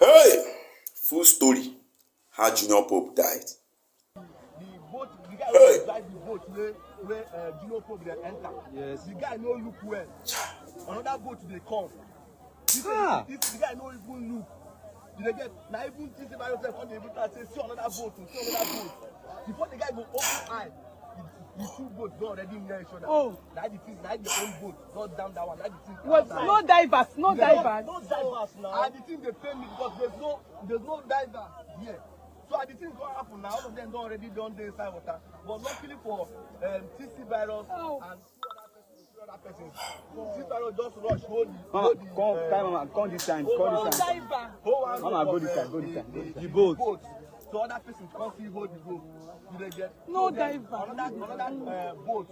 Hey! Full story. How Junior Pope died. The guy wey drive the boat where Junior Pope dey enter. Yes. The guy no look well. Another boat dey come. This the guy no even look. You dey get na even think about yourself on the even say see another boat, see another boat. Before the guy go open eye, the two boats don already near each other. Oh. Na the thing, na the own boat, not down that one. Na the thing. Wait, no divers, no divers. No divers now. And the thing they pay me because there's no diver here. So the thing gonna happen now. All of them don't already done the inside water. But luckily for TC virus and two other persons. TC virus just rush hold the come this time. Mama, go this time. The boat. So other persons can't see hold the boat. You dey get no diver. Another boat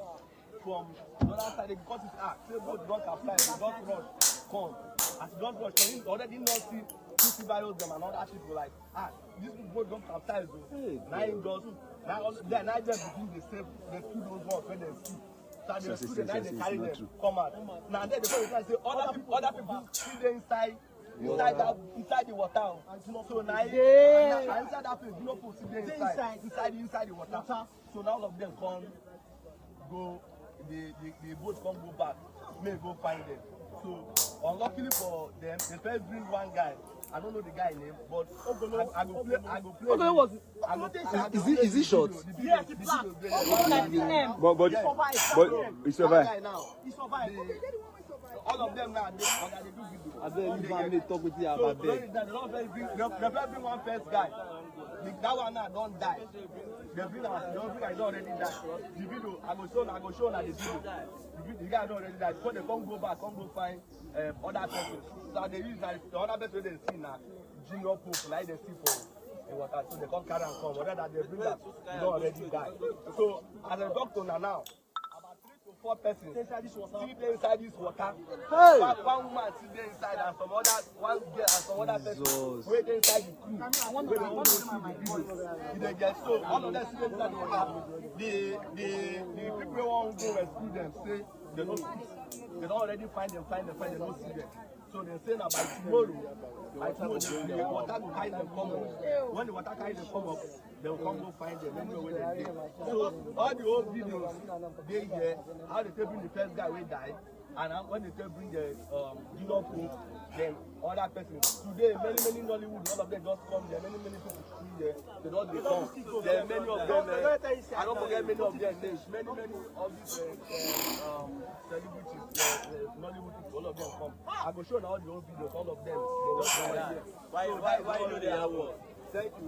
from the other side, because it's say boat don't capsize, they don't rush, come. As they don't rush, they already not see TC virus them and other people like, this boat don't capsize though. Now it does. Now just begin the save, they put those ones when they see. So they put the night they carry them, come out. Now then they go and say other people still inside the water. So now inside that place, no people still inside the water. So now all of them come go, the boat come go back, may go find them. So unluckily for them, they first bring one guy. I don't know the guy's name, but I go play. Is he short? Yes, but he survived. He survived. All of them now, they do video. I don't even talk with you so about that. They bring one first guy. That one now don't die. They bring guy don't already die. The video, I go show now the video. The guy don't already die. So they come go back, come go find other persons. So they use the other person they see now, Junior Pope, like they see for the water. So they come carry and come. Whether that they bring that, they don't already die. So as a doctor now, about 3 to 4 persons still inside this water. Hey. One woman still inside and some other one girl and some other person wait inside the crew. Where they don't see the video. They get so all of them still inside the water. The people who want to go rescue them say they don't see. They don't already find them, they don't see them. So they say now by tomorrow, the water will carry them come up. When the water carry them come up, they will come go find them anywhere where they go. So all the old videos, they here, how they bring the first guy will die, and when they bring the Junior Pope, then other persons. Today, many Nollywood, all of them just come there, many people see there, they don't come. There are many of them, I don't forget many of their names, many of these celebrities, Nollywood people, all of them come. I go show now all the old videos, all of them. They just come here. Why you know they are what? Thank you.